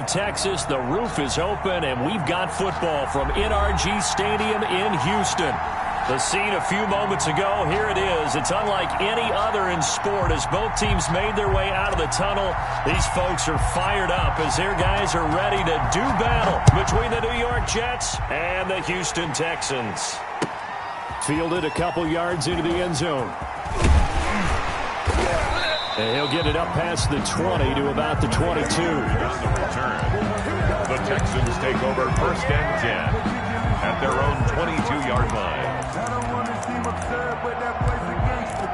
Texas. The roof is open, and we've got football from NRG Stadium in Houston. The scene a few moments ago, here it is. It's unlike any other in sport as both teams made their way out of the tunnel. These folks are fired up as their guys are ready to do battle between the New York Jets and the Houston Texans. Fielded a couple yards into the end zone. And he'll get it up past the 20 to about the 22. On the return, the Texans take over 1st and 10 at their own 22-yard line. I don't want to seem absurd, but that plays against it.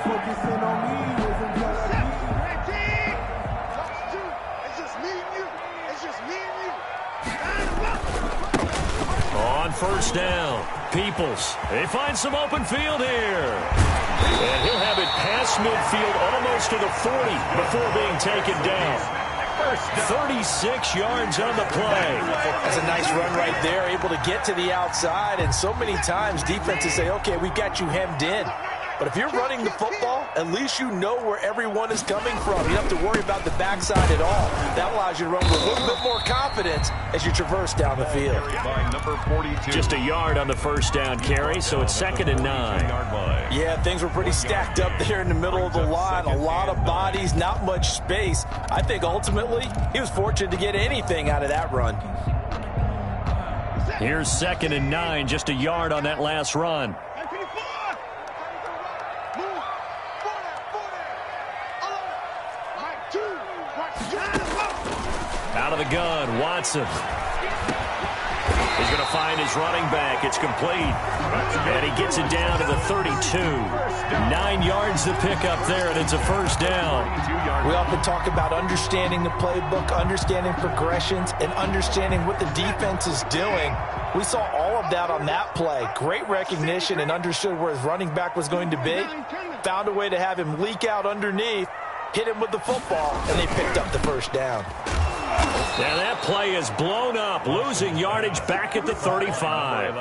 Focusing on me isn't just It's just me and you. It's just me and you. On 1st down, Peoples. They find some open field here. And he'll have it past midfield almost to the 40 before being taken down. 36 yards on the play. That's a nice run right there, able to get to the outside. And so many times defenses say, okay, we've got you hemmed in. But if you're running the football, at least you know where everyone is coming from. You don't have to worry about the backside at all. That allows you to run with a little bit more confidence as you traverse down the field. Just a yard on the 1st down carry, so it's 2nd and 9. Yeah, things were pretty stacked up there in the middle of the line. A lot of bodies, not much space. I think ultimately he was fortunate to get anything out of that run. Here's 2nd and 9, just a yard on that last run. Out of the gun, Watson. He's going to find his running back. It's complete. And he gets it down to the 32. 9 yards to pick up there, and it's a 1st down. We often talk about understanding the playbook, understanding progressions, and understanding what the defense is doing. We saw all of that on that play. Great recognition and understood where his running back was going to be. Found a way to have him leak out underneath, hit him with the football, and they picked up the 1st down. Now that play is blown up, losing yardage back at the 35.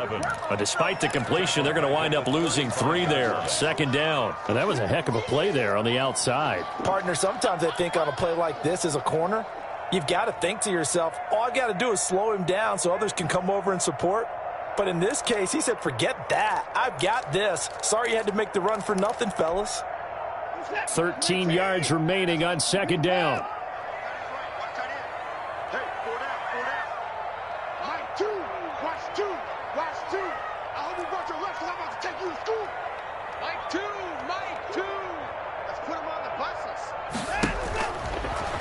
But despite the completion, they're going to wind up losing 3 there. 2nd down. And that was a heck of a play there on the outside. Partner, sometimes I think on a play like this as a corner, you've got to think to yourself, all I've got to do is slow him down so others can come over and support. But in this case, he said, forget that. I've got this. Sorry you had to make the run for nothing, fellas. 13 yards remaining on 2nd down.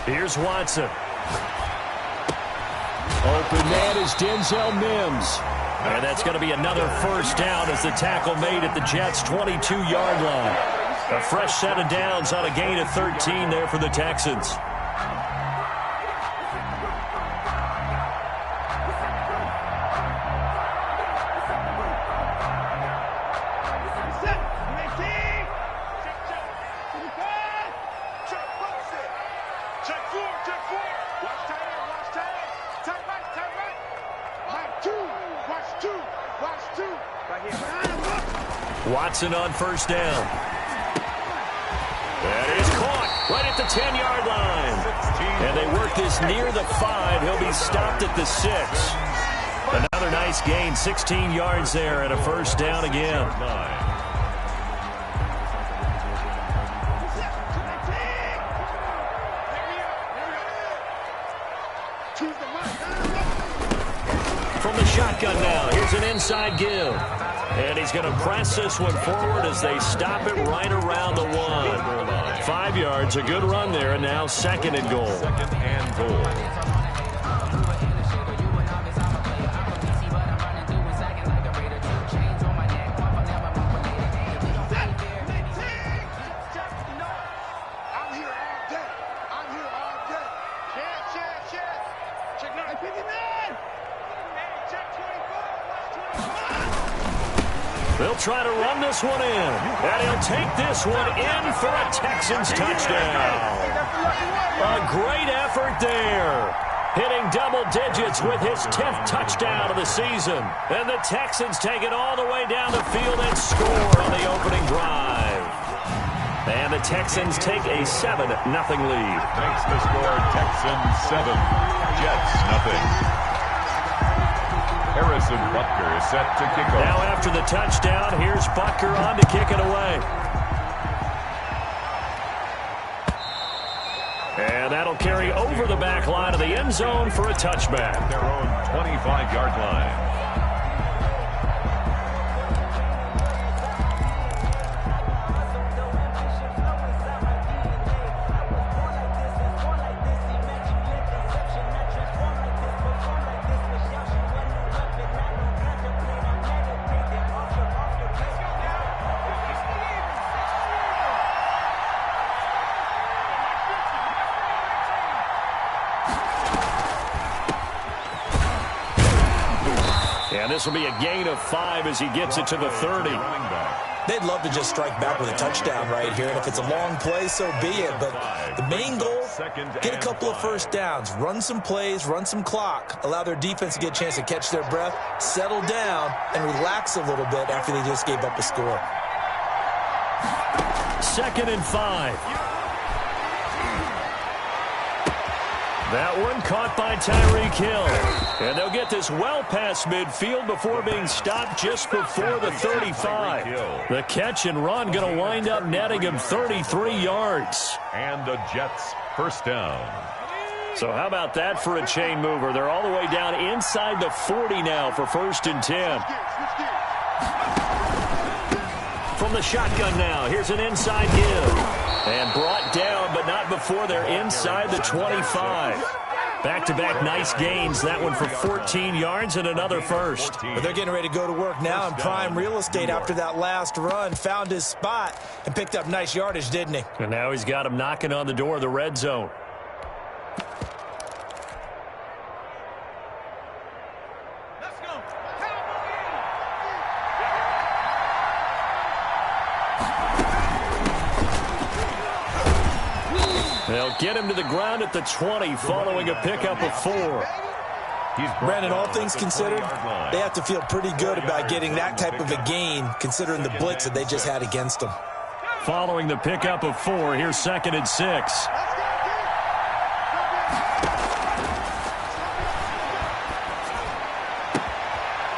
Here's Watson. Open man is Denzel Mims. And that's going to be another 1st down as the tackle made at the Jets' 22-yard line. A fresh set of downs on a gain of 13 there for the Texans. Watson on 1st down. That is caught right at the 10-yard line. And they work this near the 5. He'll be stopped at the 6. Another nice gain, 16 yards there and a 1st down again. From the shotgun now, here's an inside give. And he's going to press this one forward as they stop it right around the 1. 5 yards, a good run there, and now 2nd and goal. 2nd and goal. They'll try to run this one in, and he'll take this one in for a Texans touchdown. A great effort there, hitting double digits with his 10th touchdown of the season. And the Texans take it all the way down the field and score on the opening drive. And the Texans take a 7-0 lead. Makes the score Texans 7, Jets 6-0. Harrison Butker is set to kick off. Now after the touchdown, here's Butker on to kick it away. And that'll carry over the back line of the end zone for a touchback. Their own 25-yard line. And this will be a gain of 5 as he gets it to the 30. They'd love to just strike back with a touchdown right here, and if it's a long play, so be it. But the main goal, get a couple of first downs, run some plays, run some clock, allow their defense to get a chance to catch their breath, settle down, and relax a little bit after they just gave up a score. 2nd and 5. That one caught by Tyreek Hill. And they'll get this well past midfield before being stopped just before the 35. The catch and run going to wind up netting him 33 yards. And the Jets first down. So how about that for a chain mover? They're all the way down inside the 40 now for 1st and 10. From the shotgun now, here's an inside give. And brought down, but not before they're inside the 25. Back-to-back nice gains. That one for 14 yards and another first. But they're getting ready to go to work now in prime real estate after that last run. Found his spot and picked up nice yardage, didn't he? And now he's got him knocking on the door of the red zone. They'll get him to the ground at the 20 following a pickup of 4. Brandon, all things considered, they have to feel pretty good about getting that type of a gain considering the blitz that they just had against them. Following the pickup of 4, here's 2nd and 6.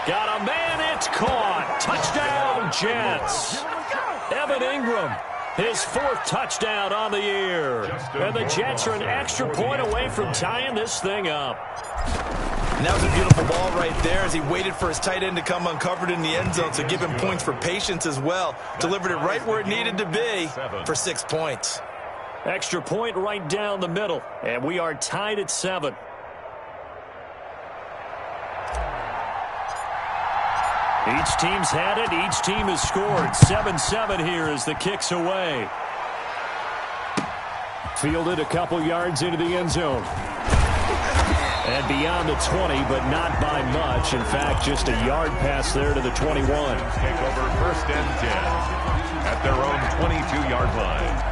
Got a man, it's caught. Touchdown, Jets. Evan Ingram. His 4th touchdown on the year. And the Jets are an extra point away from tying this thing up. And that was a beautiful ball right there as he waited for his tight end to come uncovered in the end zone, so give him points for patience as well. Delivered it right where it needed to be for 6 points. Extra point right down the middle. And we are tied at 7. Each team's had it. Each team has scored. 7-7 here as the kick's away. Fielded a couple yards into the end zone. And beyond the 20, but not by much. In fact, just a yard pass there to the 21. Take over 1st and 10 at their own 22-yard line.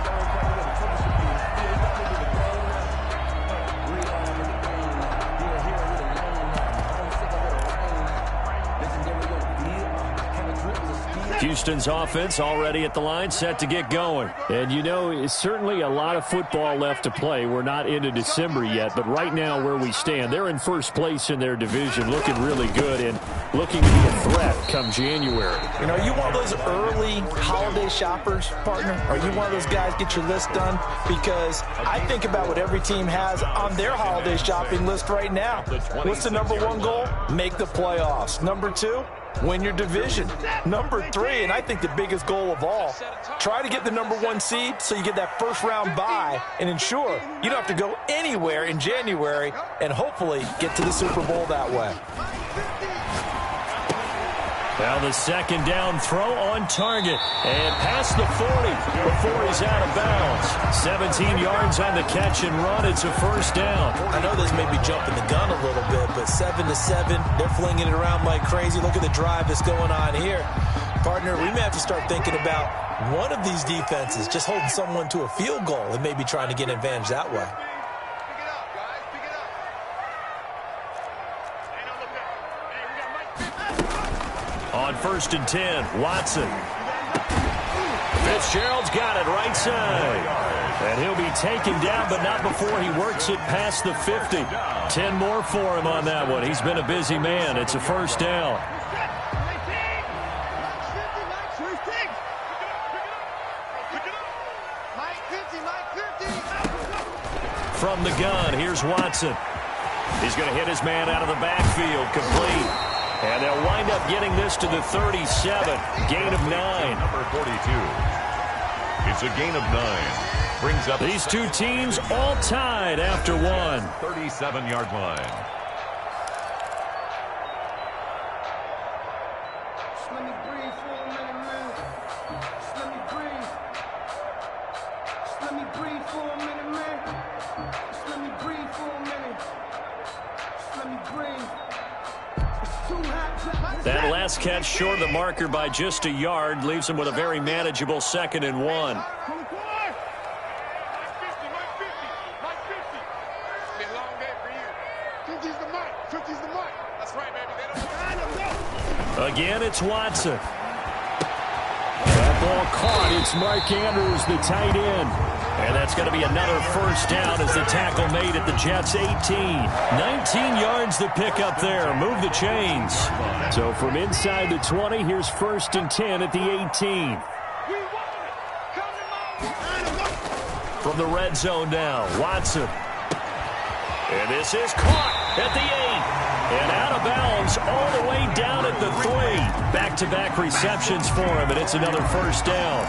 Houston's offense already at the line, set to get going. And, you know, it's certainly a lot of football left to play. We're not into December yet, but right now where we stand, they're in first place in their division, looking really good and looking to be a threat come January. You know, are you one of those early holiday shoppers, partner? Are you one of those guys get your list done? Because I think about what every team has on their holiday shopping list right now. What's the number 1 goal? Make the playoffs. Number 2? Win your division. Number 3, and I think the biggest goal of all, try to get the number 1 seed so you get that first-round bye and ensure you don't have to go anywhere in January and hopefully get to the Super Bowl that way. Now the 2nd down throw on target and past the 40 before he's out of bounds. 17 yards on the catch and run. It's a first down. I know this may be jumping the gun a little bit, but 7-7, they're flinging it around like crazy. Look at the drive that's going on here. Partner, we may have to start thinking about one of these defenses just holding someone to a field goal and maybe trying to get an advantage that way. On 1st and 10, Watson. Fitzgerald's got it right side. And he'll be taken down, but not before he works it past the 50. 10 more for him on that one. He's been a busy man. It's a first down. From the gun, here's Watson. He's going to hit his man out of the backfield, complete. And they'll wind up getting this to the 37. Gain of 9. Number 42. It's a gain of 9. Brings up these two teams all tied after one. 37-yard line. Just let me breathe for a minute, man. Just let me breathe. Just let me breathe for a minute, man. Just let me breathe for a minute. Just let me breathe. It's too hot. That last catch short of the marker by just a yard leaves him with a very manageable 2nd and 1. Again, it's Watson. That ball caught. It's Mark Andrews, the tight end. And that's going to be another first down as the tackle made at the Jets' 18. 19 yards to pick up there. Move the chains. So from inside the 20, here's 1st and 10 at the 18. From the red zone now, Watson. And this is caught at the 8. And out of bounds all the way down at the 3. Back-to-back receptions for him, and it's another first down.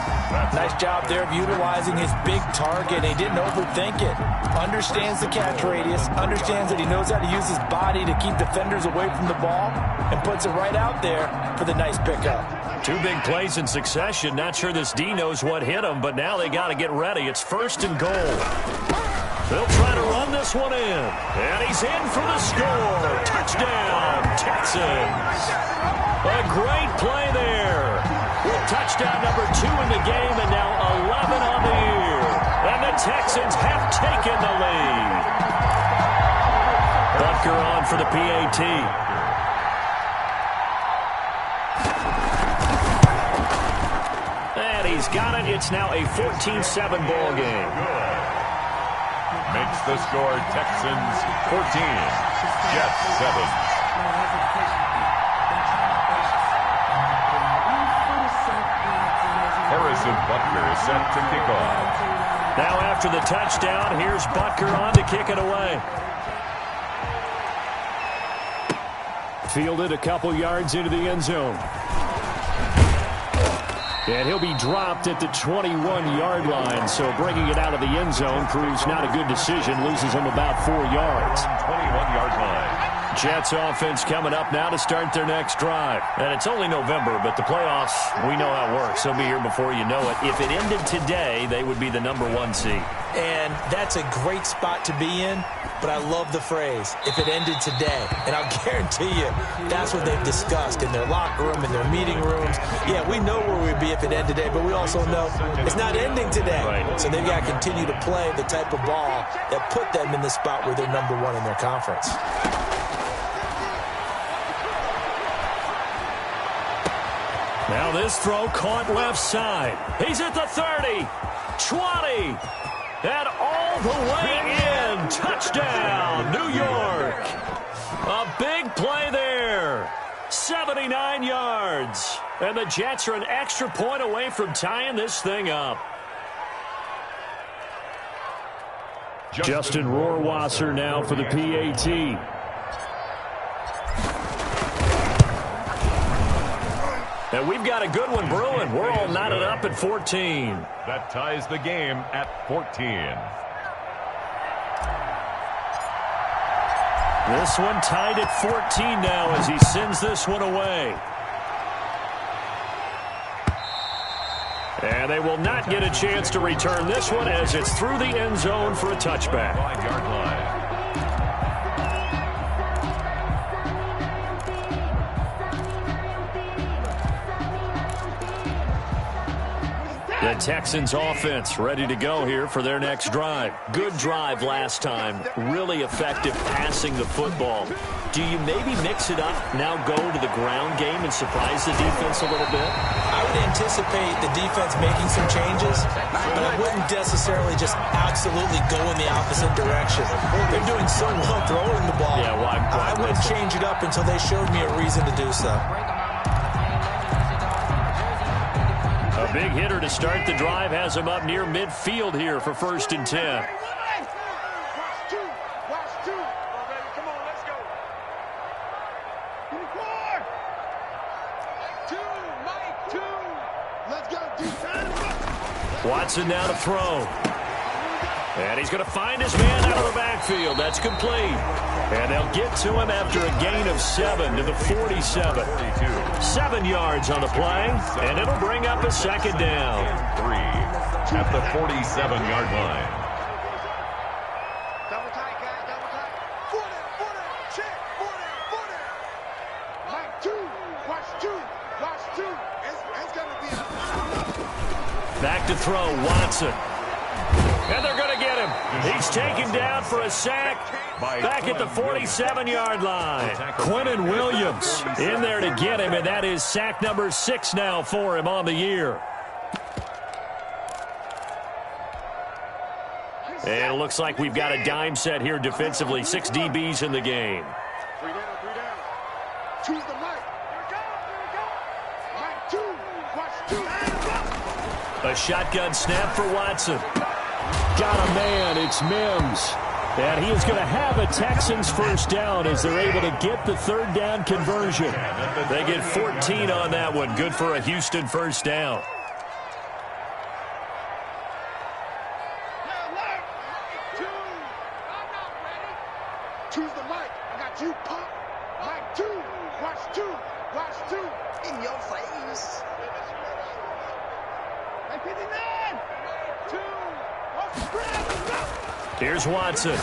Nice job there of utilizing his big target. He didn't overthink it. Understands the catch radius, understands that he knows how to use his body to keep defenders away from the ball, and puts it right out there for the nice pickup. 2 big plays in succession. Not sure this D knows what hit him, but now they got to get ready. It's 1st and goal. They'll try to run this one in. And he's in for the score. Touchdown, Texans. A great play there. With touchdown number 2 in the game and now 11 on the year. And the Texans have taken the lead. Butker on for the PAT. And he's got it. It's now a 14-7 ball game. Makes the score Texans 14, Jets 7. Harrison Butker is set to kick off. Now after the touchdown, here's Butker on to kick it away. Fielded a couple yards into the end zone. And he'll be dropped at the 21-yard line, so bringing it out of the end zone proves not a good decision. Loses him about 4 yards. 21-yard line. Jets offense coming up now to start their next drive. And it's only November, but the playoffs, we know how it works. They'll be here before you know it. If it ended today, they would be the number 1 seed. And that's a great spot to be in, but I love the phrase, if it ended today. And I'll guarantee you, that's what they've discussed in their locker room, in their meeting rooms. Yeah, we know where we'd be if it ended today, but we also know it's not ending today. Right. So they've got to continue to play the type of ball that put them in the spot where they're number 1 in their conference. Now this throw caught left side. He's at the 30, 20, and all the way in. Touchdown, New York. A big play there. 79 yards. And the Jets are an extra point away from tying this thing up. Justin Rohrwasser now for the PAT. And we've got a good one brewing. We're all knotted up at 14. That ties the game at 14. This one tied at 14 now as he sends this one away. And they will not get a chance to return this one as it's through the end zone for a touchback. 5-yard line. The Texans offense ready to go here for their next drive. Good drive last time. Really effective passing the football. Do you maybe mix it up, now go to the ground game and surprise the defense a little bit? I would anticipate the defense making some changes, but I wouldn't necessarily just absolutely go in the opposite direction. They're doing so well throwing the ball. Yeah, why I wouldn't change it up until they showed me a reason to do so. A big hitter to start the drive has him up near midfield here for 1st and 10. Watch two. Come on, let's go. Give me 4. 2, Mike, 2. Let's go, defense. Watson now to throw. And he's going to find his man out of the backfield. That's complete. And they'll get to him after a gain of 7 to the 47. 7 yards on the play, and it'll bring up a 2nd down. 3 at the 47-yard line. Double tight, guys, double tight. 40, check, 40. Mike, 2. Watch 2. It's going to be a... Back to throw, Watson. And they're going to get him. He's taken down for a sack back at the 47-yard line. Quentin Williams in there to get him, and that is sack number 6 now for him on the year. And it looks like we've got a dime set here defensively. 6 DBs in the game. 3 down. Choose the Mike. Mike, 2. Watch 2. A shotgun snap for Watson. Got a man, it's Mims. And he is going to have a Texans first down as they're able to get the 3rd down conversion. They get 14 on that one. Good for a Houston first down. Choose the Mike. I got you, Pop. Mike, 2. Watch 2. In your face. Hey, 59. 2. Here's Watson.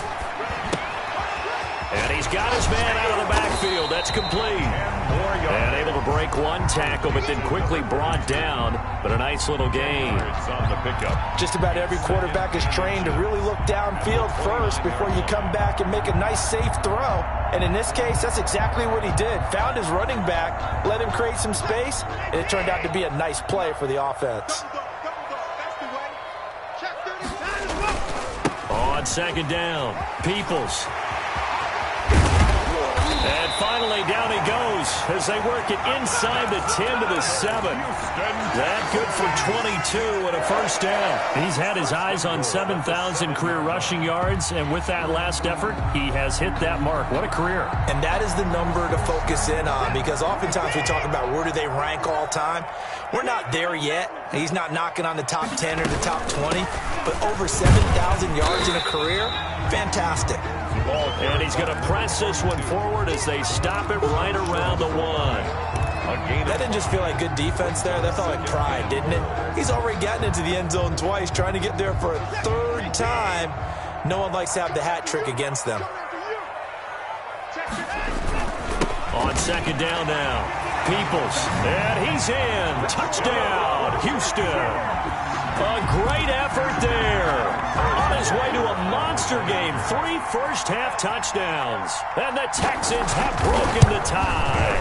And he's got his man out of the backfield. That's complete. And able to break one tackle, but then quickly brought down. But a nice little gain. It's on the pickup. Just about every quarterback is trained to really look downfield first before you come back and make a nice, safe throw. And in this case, that's exactly what he did. Found his running back, let him create some space, and it turned out to be a nice play for the offense. On 2nd down, Peoples. And finally, down he goes as they work it inside the 10 to the 7. That good for 22 and a first down. He's had his eyes on 7,000 career rushing yards, and with that last effort, he has hit that mark. What a career. And that is the number to focus in on, because oftentimes we talk about where do they rank all time. We're not there yet. He's not knocking on the top 10 or the top 20, but over 7,000 yards in a career, fantastic. And he's going to press this one forward as they stop it right around the 1. That didn't just feel like good defense there. That felt like pride, didn't it? He's already gotten into the end zone twice, trying to get there for a 3rd time. No one likes to have the hat trick against them. On 2nd down now, Peoples. And he's in. Touchdown, Houston. A great effort there. On his way to a monster game. 3 first-half touchdowns. And the Texans have broken the tie.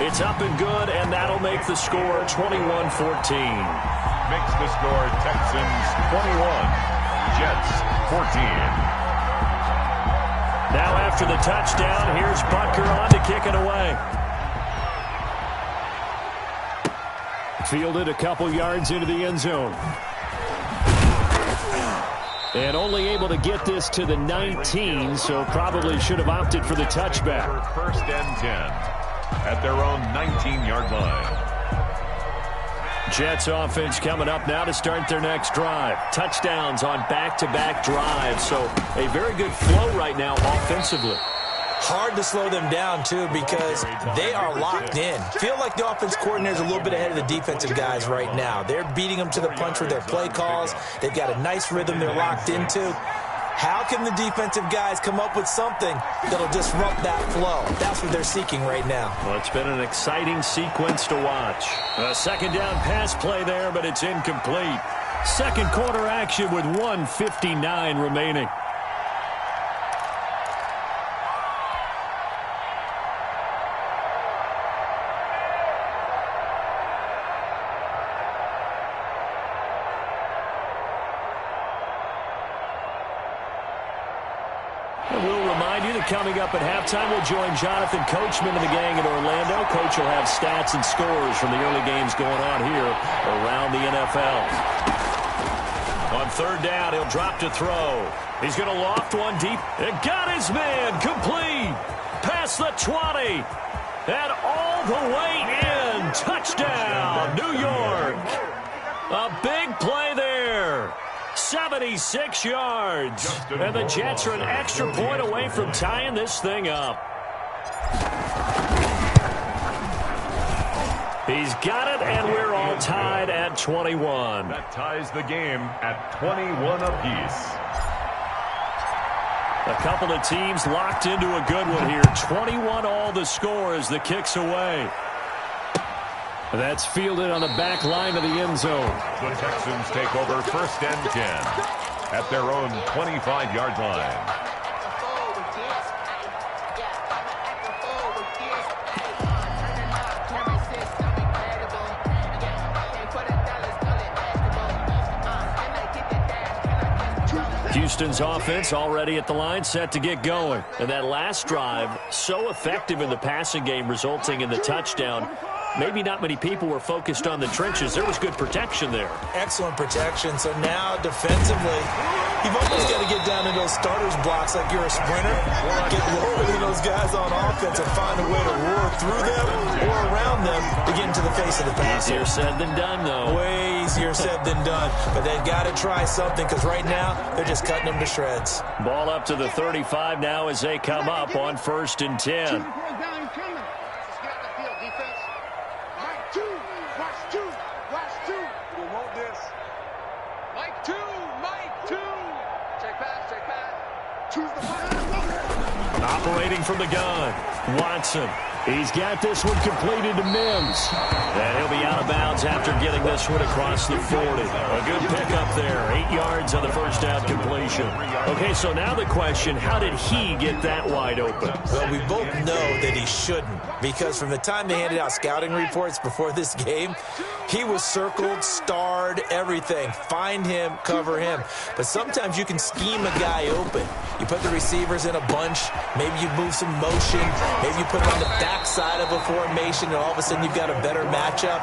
It's up and good, and that'll make the score 21-14. Makes the score Texans 21, Jets 14. Now after the touchdown, here's Butker on to kick it away. Fielded a couple yards into the end zone. And only able to get this to the 19, so probably should have opted for the touchback. 1st and 10 at their own 19-yard line. Jets offense coming up now to start their next drive. Touchdowns on back-to-back drives, so a very good flow right now offensively. Hard to slow them down, too, because they are locked in. Feel like the offense coordinator is a little bit ahead of the defensive guys right now. They're beating them to the punch with their play calls. They've got a nice rhythm they're locked into. How can the defensive guys come up with something that'll disrupt that flow? That's what they're seeking right now. Well, it's been an exciting sequence to watch. A second down pass play there, but it's incomplete. Second quarter action with 1:59 remaining. Coming up at halftime, we'll join Jonathan Coachman and the gang in Orlando. Coach will have stats and scores from the early games going on here around the NFL. On third down, he'll drop to throw. He's going to loft one deep. It got his man complete. Past the 20. And all the way in. Touchdown, New York. A big play there. 76 yards. And the Jets are an extra point away from tying this thing up. He's got it, and we're all tied at 21. That ties the game at 21 apiece. A couple of teams locked into a good one here. 21 all the score as the kick's away. That's fielded on the back line of the end zone. The Texans take over first and 10 at their own 25-yard line. Houston's offense already at the line, set to get going. And that last drive, so effective in the passing game, resulting in the touchdown. Maybe not many people were focused on the trenches. There was good protection there. Excellent protection. So now defensively, you've almost got to get down to those starters blocks like you're a sprinter. Get lower than those guys on offense and find a way to roar through them or around them to get into the face of the pass. Easier said than done, though. Way easier said than done. But they've got to try something because right now they're just cutting them to shreds. Ball up to the 35 now as they come up on first and 10. Operating from the gun, Watson. He's got this one completed to Mims. And he'll be out of bounds after getting this one across the 40. A good pickup there. 8 yards on the first down completion. Okay, so now the question, how did he get that wide open? Well, we both know that he shouldn't, because from the time they handed out scouting reports before this game, he was circled, starred, everything. Find him, cover him. But sometimes you can scheme a guy open. You put the receivers in a bunch. Maybe you move some motion. Maybe you put him on the backside of a formation, and all of a sudden you've got a better matchup.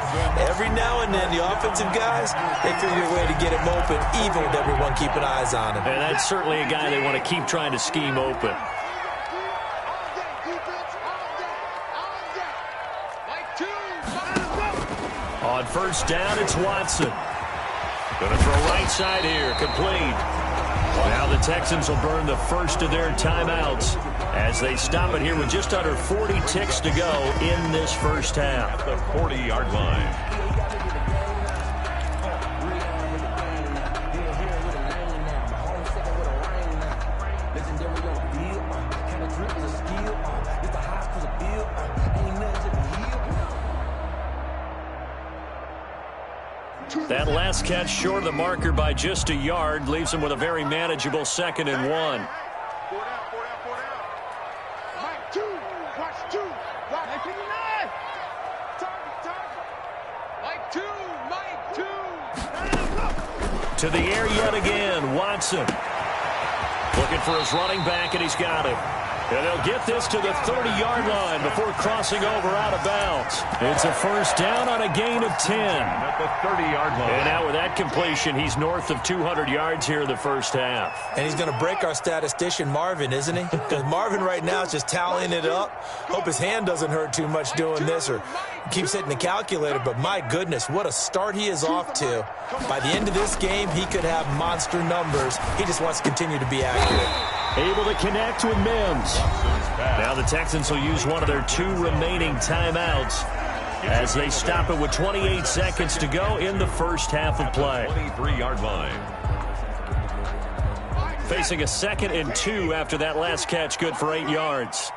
Every now and then, the offensive guys, they figure a way to get him open, even with everyone keeping eyes on him. And that's certainly a guy they want to keep trying to scheme open. On first down, it's Watson. Going to throw right side here, complete. Now the Texans will burn the first of their timeouts as they stop it here with just under 40 ticks to go in this first half. The 40-yard line. That last catch short of the marker by just a yard leaves him with a very manageable 2nd and 1. 4 down. Mike 2. Watch 2. Watch 59. Mike 2. To the air yet again, Watson. Looking for his running back, and he's got him. And they'll get this to the 30-yard line before crossing over out of bounds. It's a first down on a gain of 10. At the 30-yard line. And now with that completion, he's north of 200 yards here in the first half. And he's going to break our statistician, Marvin, isn't he? Because Marvin right now is just tallying it up. Hope his hand doesn't hurt too much doing this or keeps hitting the calculator. But my goodness, what a start he is off to. By the end of this game, he could have monster numbers. He just wants to continue to be accurate. Able to connect with Mims. Now the Texans will use one of their 2 remaining timeouts as they stop it with 28 seconds to go in the first half of play. 23-yard line. facing a 2nd and 2 after that last catch, good for 8 yards.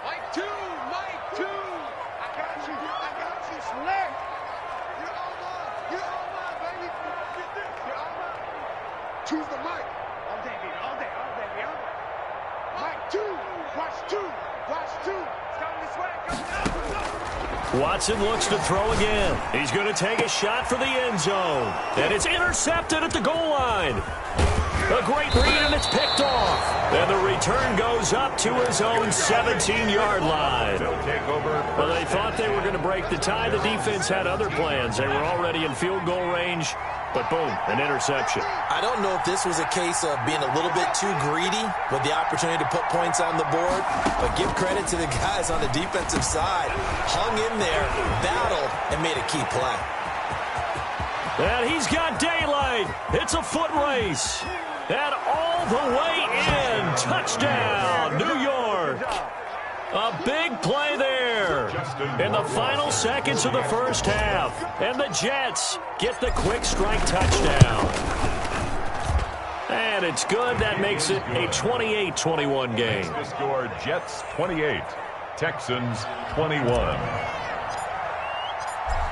Mike 2, Mike 2. I got you, select. You're all mine, baby. You're all mine. Choose the mic. All day, baby, all day. Mike 2, watch 2. It's coming this way, go. Watson looks to throw again. He's going to take a shot for the end zone. And it's intercepted at the goal line. A great read, and it's picked off. And the return goes up to his own 17-yard line. Well, they thought they were going to break the tie. The defense had other plans. They were already in field goal range. But boom, an interception. I don't know if this was a case of being a little bit too greedy with the opportunity to put points on the board, but give credit to the guys on the defensive side. Hung in there, battled, and made a key play. And he's got daylight. It's a foot race. And all the way in. Touchdown, New York. A big play there in the final seconds of the first half. And the Jets get the quick strike touchdown. And it's good. That makes it a 28-21 game. The score, Jets 28, Texans 21.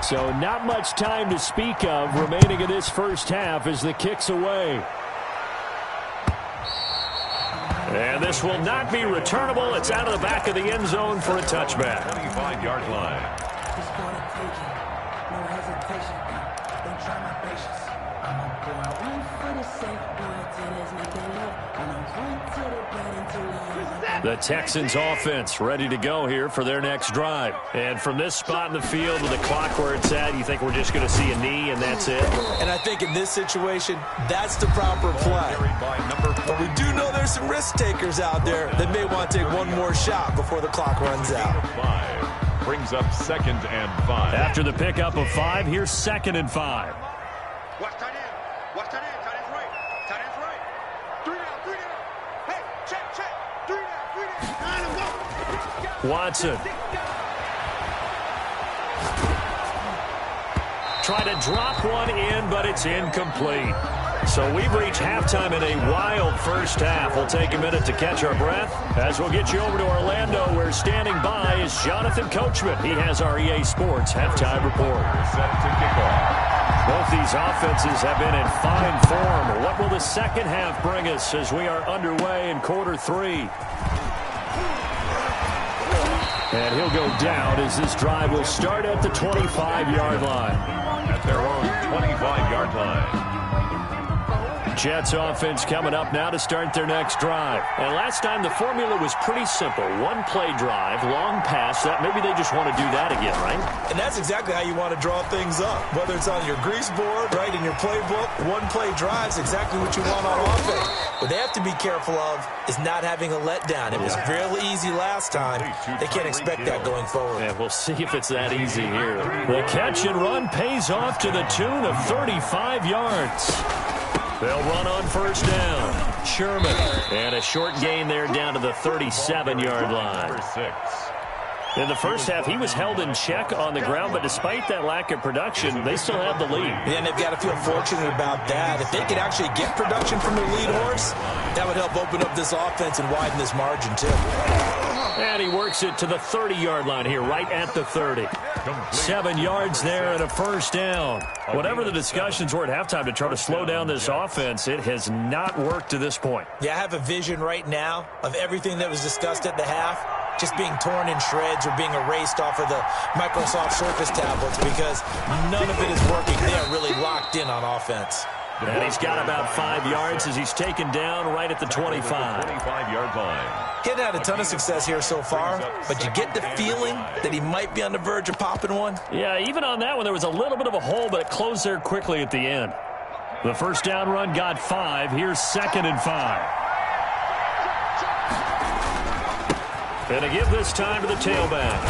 So not much time to speak of remaining in this first half as the kick's away. And this will not be returnable. It's out of the back of the end zone for a touchback. 25-yard line. Just gonna take it. No hesitation. Don't try my patience. I'm a boy. One for the safe boy. Till there's nothing left. And I'm going to the bed until the Texans offense ready to go here for their next drive. And from this spot in the field with the clock where it's at, you think we're just going to see a knee and that's it? And I think in this situation, that's the proper play. But we do know there's some risk takers out there that may want to take one more shot before the clock runs out. Brings up 2nd and 5. After the pickup of 5, here's 2nd and 5. Watch tight end. Watch tight end. Tight end's right. Tight end's right. 3 down. Hey, check. 3 down. Line him up. Watson. Try to drop one in, but it's incomplete. So we've reached halftime in a wild first half. We'll take a minute to catch our breath as we'll get you over to Orlando, where standing by is Jonathan Coachman. He has our EA Sports halftime report. Set to kick off. Both these offenses have been in fine form. What will the second half bring us as we are underway in quarter 3? And he'll go down as this drive will start at the 25-yard line. At their own 25-yard line. Jets offense coming up now to start their next drive. And last time the formula was pretty simple. One play drive, long pass. That maybe they just want to do that again, right? And that's exactly how you want to draw things up. Whether it's on your grease board, right, in your playbook, one play drive is exactly what you want on offense. What they have to be careful of is not having a letdown. It was real easy last time. They can't expect that going forward. Yeah, we'll see if it's that easy here. The catch and run pays off to the tune of 35 yards. They'll run on first down. Sherman. And a short gain there down to the 37-yard line. Number 6. In the first half, he was held in check on the ground, but despite that lack of production, they still have the lead. And they've got to feel fortunate about that. If they could actually get production from their lead horse, that would help open up this offense and widen this margin, too. And he works it to the 30-yard line here, right at the 30. 7 yards there and a first down. Whatever the discussions were at halftime to try to slow down this offense, it has not worked to this point. Yeah, I have a vision right now of everything that was discussed at the half just being torn in shreds or being erased off of the Microsoft Surface tablets because none of it is working. They are really locked in on offense. And he's got about 5 yards as he's taken down right at the 25. 25-yard line. He hadn't had a ton of success here so far, but you get the feeling that he might be on the verge of popping one. Yeah, even on that one, there was a little bit of a hole, but it closed there quickly at the end. The first down run got 5. Here's 2nd and 5. And a give this time to the tailback.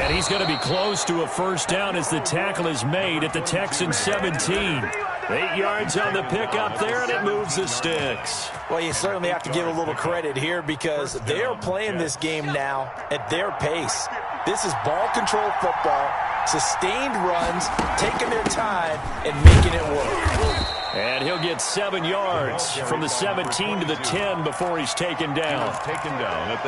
And he's going to be close to a first down as the tackle is made at the Texans 17. 8 yards on the pickup there, and it moves the sticks. Well, you certainly have to give a little credit here because they are playing this game now at their pace. This is ball control football, sustained runs, taking their time, and making it work. And he'll get 7 yards from the 17 to the 10 before he's taken down.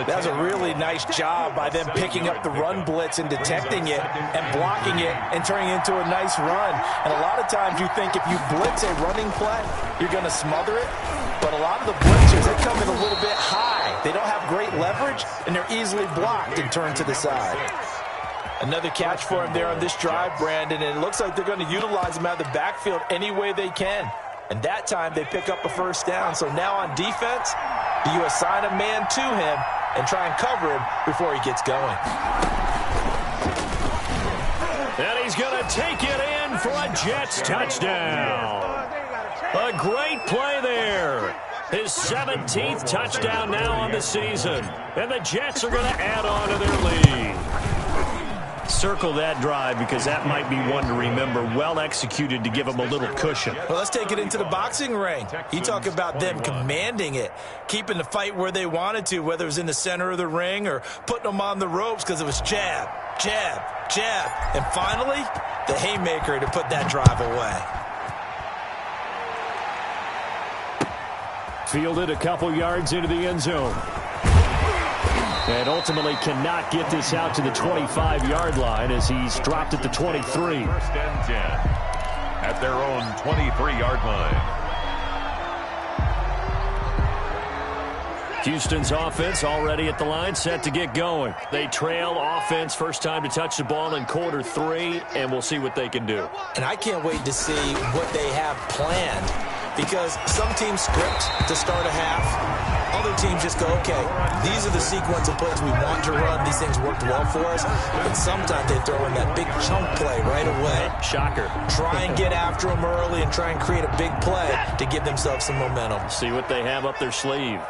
That's a really nice job by them picking up the run blitz and detecting it and blocking it and turning it into a nice run. And a lot of times you think if you blitz a running play, you're going to smother it. But a lot of the blitzers, they come in a little bit high. They don't have great leverage, and they're easily blocked and turned to the side. Another catch for him there on this drive, Brandon, and it looks like they're going to utilize him out of the backfield any way they can. And that time they pick up a first down. So now on defense, do you assign a man to him and try and cover him before he gets going? And he's going to take it in for a Jets touchdown. A great play there. His 17th touchdown now on the season. And the Jets are going to add on to their lead. Circle that drive because that might be one to remember. Well executed to give him a little cushion. Well, let's take it into the boxing ring. You talk about them commanding it, keeping the fight where they wanted to, whether it was in the center of the ring or putting them on the ropes because it was jab, jab, jab. And finally, the haymaker to put that drive away. Fielded a couple yards into the end zone. And ultimately cannot get this out to the 25-yard line as he's dropped at the 23. First and 10 at their own 23-yard line. Houston's offense already at the line, set to get going. They trail offense, first time to touch the ball in quarter 3, and we'll see what they can do. And I can't wait to see what they have planned because some teams script to start a half. Other teams just go, okay, these are the sequence of plays we want to run. These things worked well for us. And sometimes they throw in that big chunk play right away. Shocker. Try and get after them early and try and create a big play to give themselves some momentum. See what they have up their sleeve.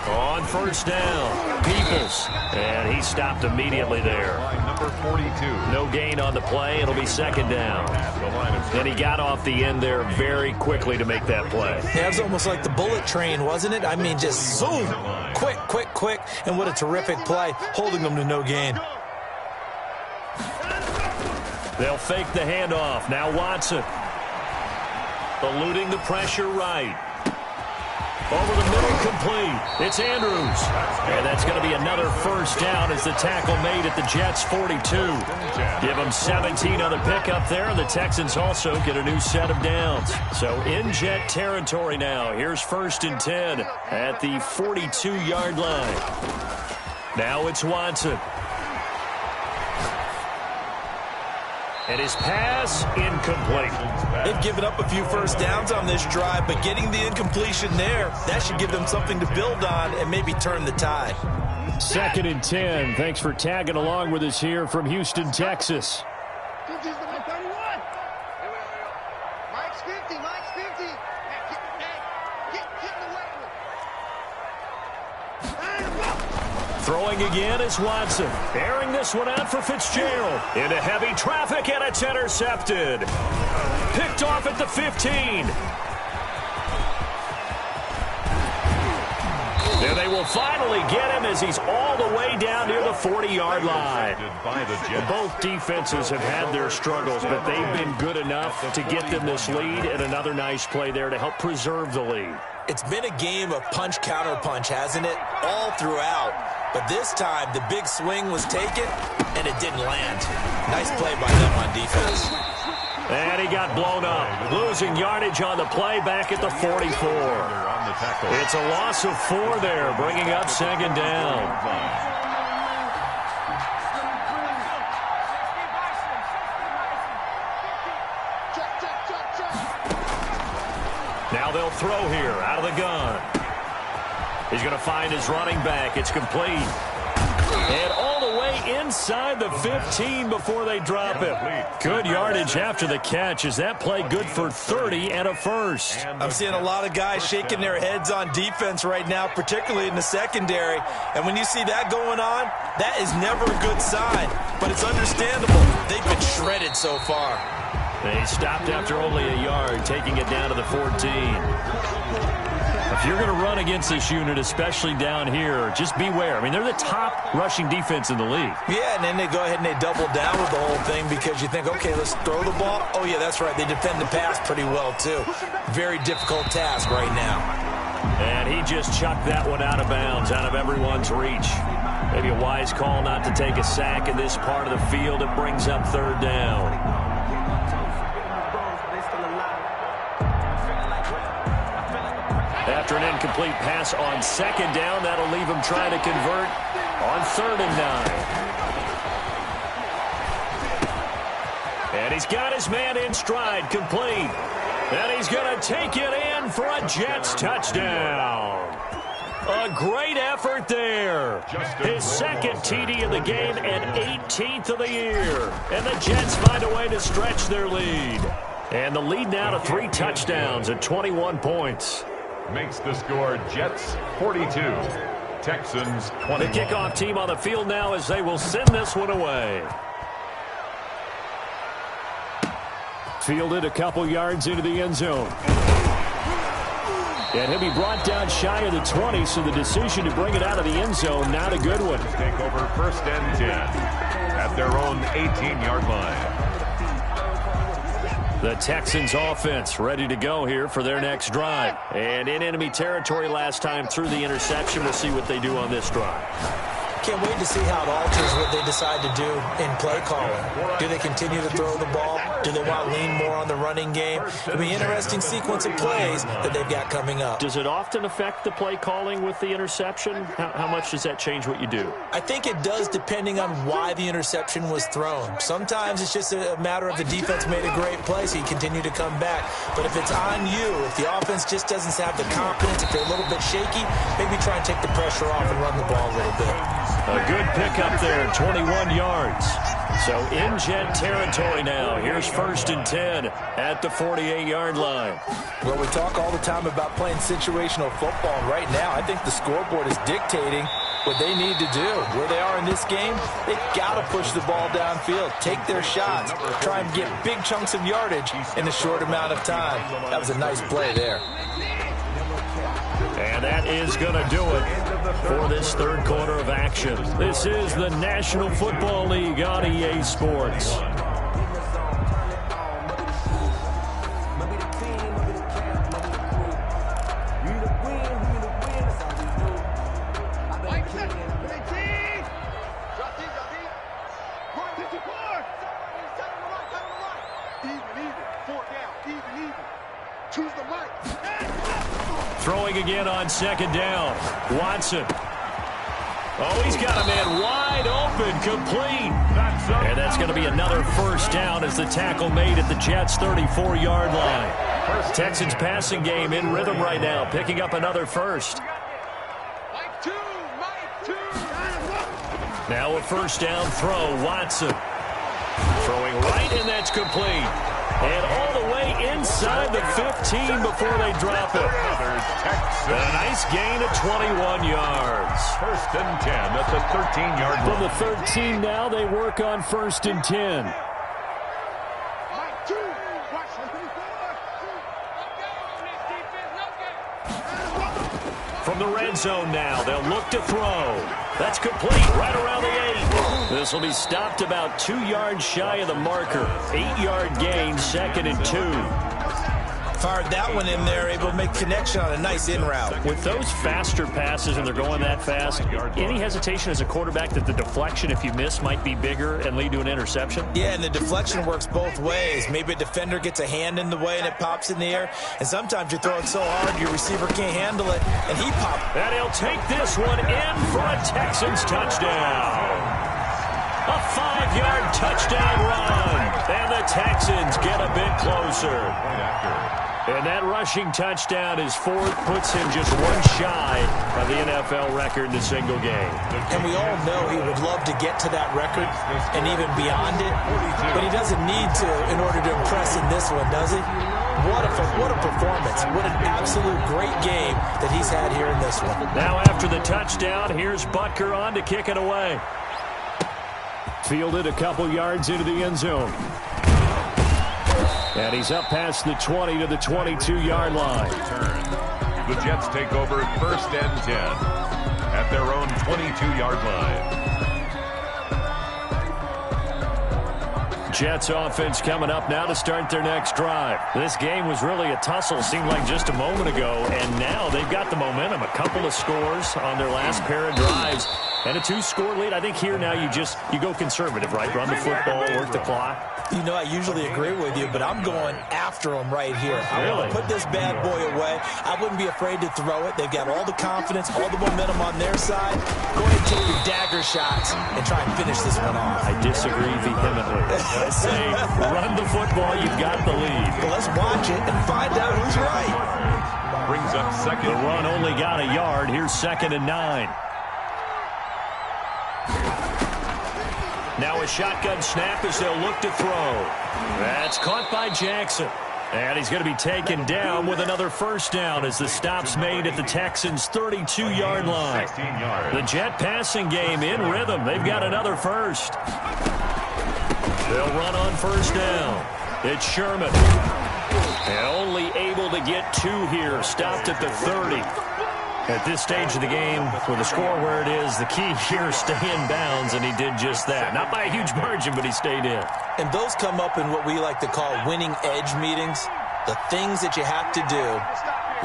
On first down, Peoples. And he stopped immediately there. Number 42. No gain on the play. It'll be second down. And he got off the end there very quickly to make that play. Yeah, it was almost like the bullet train, wasn't it? I mean, just zoom. Quick, quick, quick. And what a terrific play, holding them to no gain. They'll fake the handoff. Now Watson. Eluding the pressure right. Over the middle, complete. It's Andrews. And that's going to be another first down as the tackle made at the Jets' 42. Give them 17 on the pickup there, and the Texans also get a new set of downs. So in Jet territory now. Here's first and 10 at the 42-yard line. Now it's Watson. And his pass, incomplete. They've given up a few first downs on this drive, but getting the incompletion there, that should give them something to build on and maybe turn the tide. Second and 10. Thanks for tagging along with us here from Houston, Texas. Mike's 50. Mike's 50. Get away with it. Throwing again is Watson. Airing this one out for Fitzgerald. Into heavy traffic, and it's intercepted. Picked off at the 15. And they will finally get him as he's all the way down near the 40-yard line. Both defenses have had their struggles, but they've been good enough to get them this lead, and another nice play there to help preserve the lead. It's been a game of punch-counter-punch, hasn't it? All throughout. But this time, the big swing was taken, and it didn't land. Nice play by them on defense. And he got blown up. Losing yardage on the play back at the 44. It's a loss of 4 there, bringing up second down. Now they'll throw here out of the gun. He's going to find his running back. It's complete. And all the way inside the 15 before they drop him. Good yardage after the catch. Is that play good for 30 and a first? I'm seeing a lot of guys shaking their heads on defense right now, particularly in the secondary. And when you see that going on, that is never a good sign. But it's understandable. They've been shredded so far. They stopped after only a yard, taking it down to the 14. A If you're going to run against this unit, especially down here, just beware. I mean, they're the top rushing defense in the league. Yeah, and then they go ahead and they double down with the whole thing because you think, okay, let's throw the ball. Oh, yeah, that's right. They defend the pass pretty well, too. Very difficult task right now. And he just chucked that one out of bounds, out of everyone's reach. Maybe a wise call not to take a sack in this part of the field. It brings up third down. After an incomplete pass on second down, that'll leave him trying to convert on 3rd and 9. And he's got his man in stride, complete. And he's going to take it in for a Jets touchdown. A great effort there. His second TD of the game and 18th of the year. And the Jets find a way to stretch their lead. And the lead now to 3 touchdowns at 21 points. Makes the score Jets 42, Texans 21. The kickoff team on the field now as they will send this one away. Fielded a couple yards into the end zone. And he'll be brought down shy of the 20, so the decision to bring it out of the end zone, not a good one. Take over 1st and 10 at their own 18-yard line. The Texans offense ready to go here for their next drive. And in enemy territory last time through the interception. We'll see what they do on this drive. Can't wait to see how it alters what they decide to do in play calling. Do they continue to throw the ball? Do they want to lean more on the running game? It'll be an interesting sequence of plays that they've got coming up. Does it often affect the play calling with the interception? How much does that change what you do? I think it does depending on why the interception was thrown. Sometimes it's just a matter of the defense made a great play, so you continue to come back. But if it's on you, if the offense just doesn't have the confidence, if they're a little bit shaky, maybe try and take the pressure off and run the ball a little bit. A good pickup there, 21 yards. So in Jet territory now. Here's 1st and 10 at the 48-yard line. Well, we talk all the time about playing situational football. And right now, I think the scoreboard is dictating what they need to do. Where they are in this game, they've got to push the ball downfield, take their shots, try and get big chunks of yardage in a short amount of time. That was a nice play there. And that is going to do it for this 3rd quarter of action. This is the National Football League on EA Sports. Throwing again on 2nd down. Watson. Oh, he's got a man wide open, complete. And that's going to be another 1st down as the tackle made at the Jets' 34-yard line. Texans passing game in rhythm right now, picking up another 1st. Now a 1st down throw, Watson. Throwing right, and that's complete. And all the way inside the 15 before they drop it. A nice gain of 21 yards. 1st and 10 at the 13-yard line. From the 13 now, they work on 1st and 10. From the red zone now, they'll look to throw. That's complete right around the 8. This will be stopped about 2 yards shy of the marker. 8-yard gain, 2nd and 2. Fired that one in there, able to make connection on a nice in route. With those faster passes and they're going that fast, any hesitation as a quarterback that the deflection, if you miss, might be bigger and lead to an interception? Yeah, and the deflection works both ways. Maybe a defender gets a hand in the way and it pops in the air, and sometimes you throw it so hard your receiver can't handle it, and he pops. And he'll take this one in for a Texans touchdown. A 5-yard touchdown run. And the Texans get a bit closer. And that rushing touchdown is 4th, puts him just one shy of the NFL record in a single game. And we all know he would love to get to that record and even beyond it, but he doesn't need to in order to impress in this one, does he? What a performance. What an absolute great game that he's had here in this one. Now after the touchdown, here's Butker on to kick it away. Fielded a couple yards into the end zone. And he's up past the 20 to the 22-yard line. The Jets take over first and 10 at their own 22-yard line. Jets offense coming up now to start their next drive. This game was really a tussle, seemed like just a moment ago, and now they've got the momentum. A couple of scores on their last pair of drives, and a 2-score lead. I think here now you go conservative, right? Run the football, work the clock. You know, I usually agree with you, but I'm going after them right here. I want to put this bad boy away. I wouldn't be afraid to throw it. They've got all the confidence, all the momentum on their side. Go ahead and take your dagger shots and try and finish this one off. I disagree vehemently. I say run the football. You've got the lead. Well, let's watch it and find out who's right. Brings up second. The run only got a yard. Here's 2nd and 9. Now a shotgun snap as they'll look to throw. That's caught by Jackson. And he's going to be taken down with another first down as the stop's made at the Texans' 32-yard line. The Jet passing game in rhythm. They've got another first. They'll run on first down. It's Sherman. And only able to get 2 here. Stopped at the 30. At this stage of the game, with the score where it is, the key here is stay in bounds, and he did just that. Not by a huge margin, but he stayed in. And those come up in what we like to call winning edge meetings. The things that you have to do,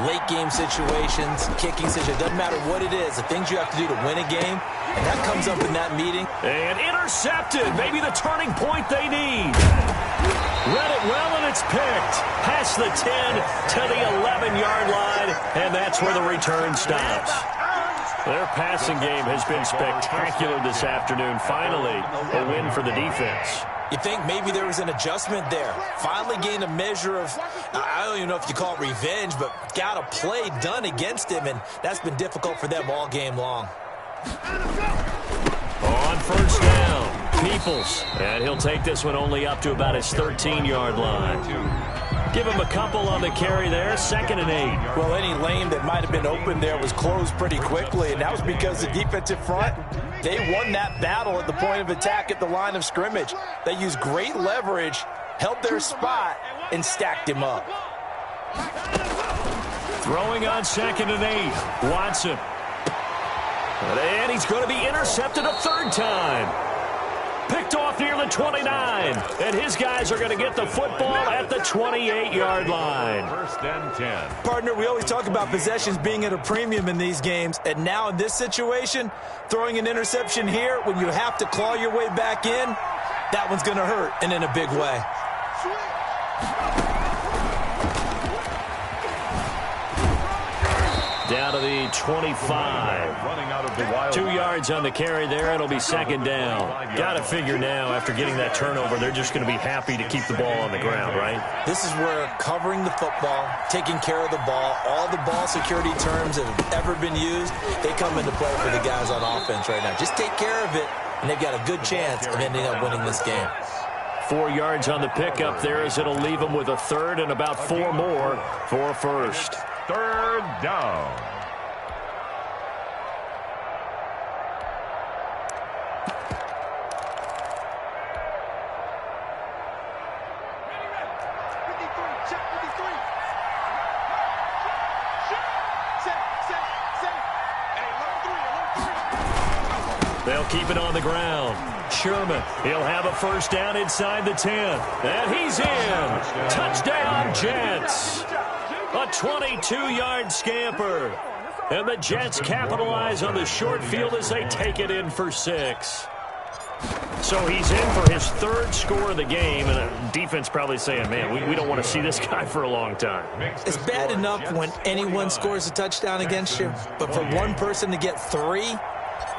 late game situations, kicking situations, doesn't matter what it is, the things you have to do to win a game, and that comes up in that meeting. And intercepted, maybe the turning point they need. Read it well, and it's picked. Past the 10 to the 11-yard line, and that's where the return stops. Their passing game has been spectacular this afternoon. Finally, a win for the defense. You think maybe there was an adjustment there. Finally gained a measure of, I don't even know if you call it revenge, but got a play done against him, and that's been difficult for them all game long. On first down, Peoples. And he'll take this one only up to about his 13-yard line. Give him a couple on the carry there, 2nd and 8. Well, any lane that might have been open there was closed pretty quickly, and that was because the defensive front, they won that battle at the point of attack at the line of scrimmage. They used great leverage, held their spot, and stacked him up. Throwing on 2nd and 8, Watson. And he's going to be intercepted a 3rd time. Picked off near the 29. And his guys are going to get the football at the 28-yard line. 1st and 10. Partner, we always talk about possessions being at a premium in these games. And now in this situation, throwing an interception here when you have to claw your way back in, that one's going to hurt, and in a big way. Down to the 25. Running out of the wild 2 yards on the carry there. It'll be 2nd down. Got to figure now, after getting that turnover, they're just going to be happy to keep the ball on the ground, right? This is where covering the football, taking care of the ball, all the ball security terms that have ever been used, they come into play for the guys on offense right now. Just take care of it, and they've got a good chance of ending up winning this game. 4 yards on the pickup there as it'll leave them with a 3rd and about 4 more for a first. 3rd down. They'll keep it on the ground. Sherman, he'll have a first down inside the 10. And he's in. Touchdown, Jets. A 22-yard scamper. And the Jets capitalize on the short field as they take it in for 6. So he's in for his 3rd score of the game, and the defense probably saying, man, we don't want to see this guy for a long time. It's bad enough when anyone scores a touchdown against you, but for one person to get 3,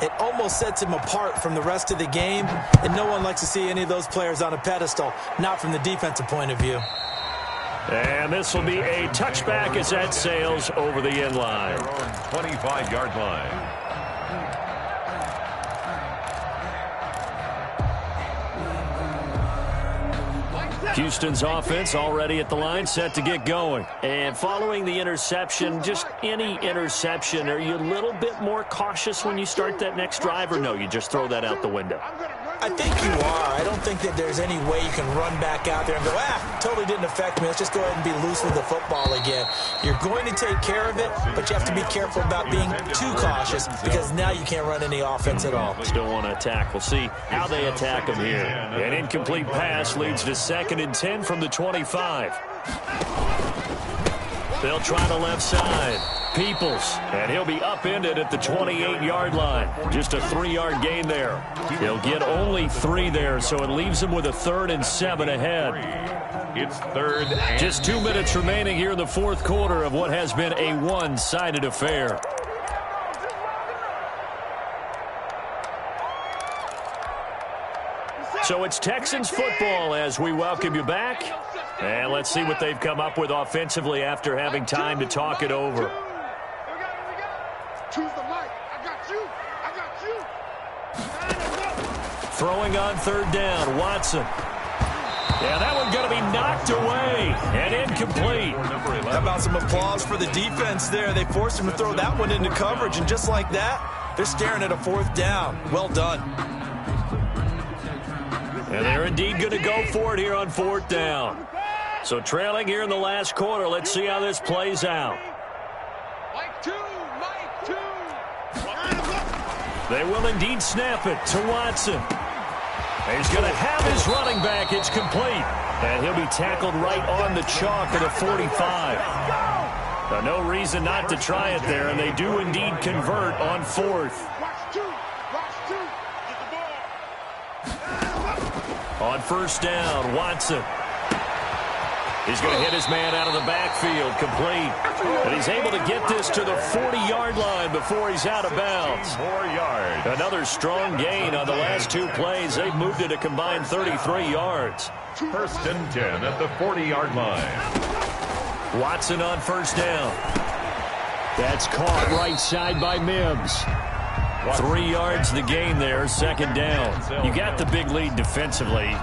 it almost sets him apart from the rest of the game, and no one likes to see any of those players on a pedestal, not from the defensive point of view. And this will be a touchback as that sails over the end line. 25-yard line. Houston's offense already at the line, set to get going. And following the interception, just any interception, are you a little bit more cautious when you start that next drive, or no, you just throw that out the window? I think you are. I don't think that there's any way you can run back out there and go, totally didn't affect me. Let's just go ahead and be loose with the football again. You're going to take care of it, but you have to be careful about being too cautious because now you can't run any offense at all. Still want to attack. We'll see how they attack them here. An incomplete pass leads to 2nd and 10 from the 25. They'll try the left side. Peoples, and he'll be upended at the 28-yard line. Just a 3-yard gain there. He'll get only 3 there, so it leaves him with a 3rd and 7 ahead. It's 3rd and just 2 minutes remaining here in the 4th quarter of what has been a one-sided affair. So it's Texans football as we welcome you back. And let's see what they've come up with offensively after having time to talk it over. Choose the mic. I got you. I got you. Throwing on 3rd down, Watson. Yeah, that one's going to be knocked away and incomplete. How about some applause for the defense there? They forced him to throw that one into coverage, and just like that, they're staring at a 4th down. Well done. And they're indeed going to go for it here on 4th down. So trailing here in the last quarter, let's see how this plays out. Mike 2. They will indeed snap it to Watson. He's going to have his running back. It's complete. And he'll be tackled right on the chalk at a 45. Now, no reason not to try it there, and they do indeed convert on 4th. On 1st down, Watson. He's going to hit his man out of the backfield, complete. And he's able to get this to the 40-yard line before he's out of bounds. 4 yards. Another strong gain on the last 2 plays. They've moved it a combined 33 yards. 1st and 10 at the 40-yard line. Watson on 1st down. That's caught right side by Mims. 3 yards the gain there, 2nd down. You got the big lead defensively.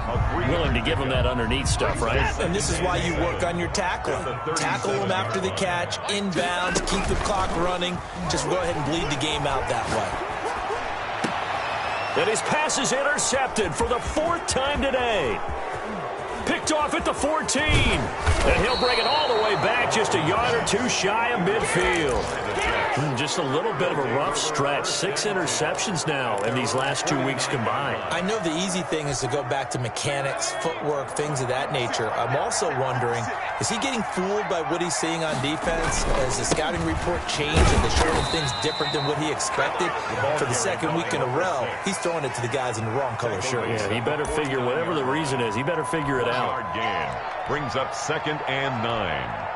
Willing to give them that underneath stuff, right? And this is why you work on your tackling. Tackle them after the catch, inbounds, keep the clock running. Just go ahead and bleed the game out that way. And his pass is intercepted for the 4th time today. Picked off at the 14. And he'll bring it all the way back just a yard or 2 shy of midfield. Just a little bit of a rough stretch. 6 interceptions now in these last 2 weeks combined. I know the easy thing is to go back to mechanics, footwork, things of that nature. I'm also wondering, is he getting fooled by what he's seeing on defense? Has the scouting report changed and they're showing things different than what he expected? For the 2nd week in a row, he's throwing it to the guys in the wrong color shirts. Yeah, he better figure, whatever the reason is, he better figure it out. Yard gain brings up 2nd and 9.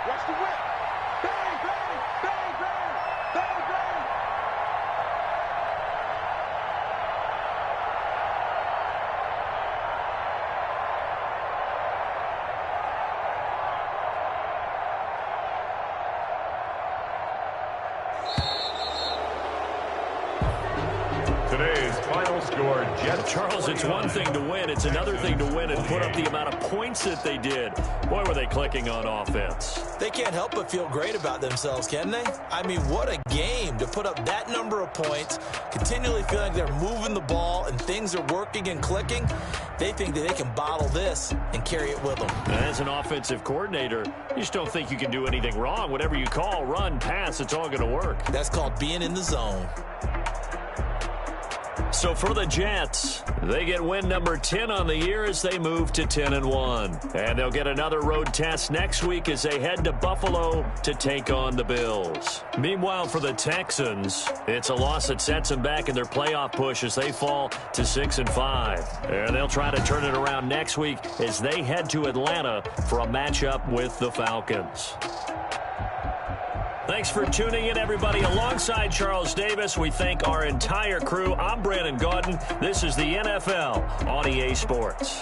Watch the whip. Bang, bang, bang, bang, bang, bang. Today's final score, Jets. Charles, it's one thing to win. It's another thing to win and put up the amount of points that they did. Boy, were they clicking on offense. They can't help but feel great about themselves, can they? I mean, what a game to put up that number of points, continually feeling they're moving the ball and things are working and clicking. They think that they can bottle this and carry it with them. As an offensive coordinator, you just don't think you can do anything wrong. Whatever you call, run, pass, it's all going to work. That's called being in the zone. So for the Jets, they get win number 10 on the year as they move to 10-1. And they'll get another road test next week as they head to Buffalo to take on the Bills. Meanwhile, for the Texans, it's a loss that sets them back in their playoff push as they fall to 6-5. And they'll try to turn it around next week as they head to Atlanta for a matchup with the Falcons. Thanks for tuning in, everybody. Alongside Charles Davis, we thank our entire crew. I'm Brandon Gaudin. This is the NFL on EA Sports.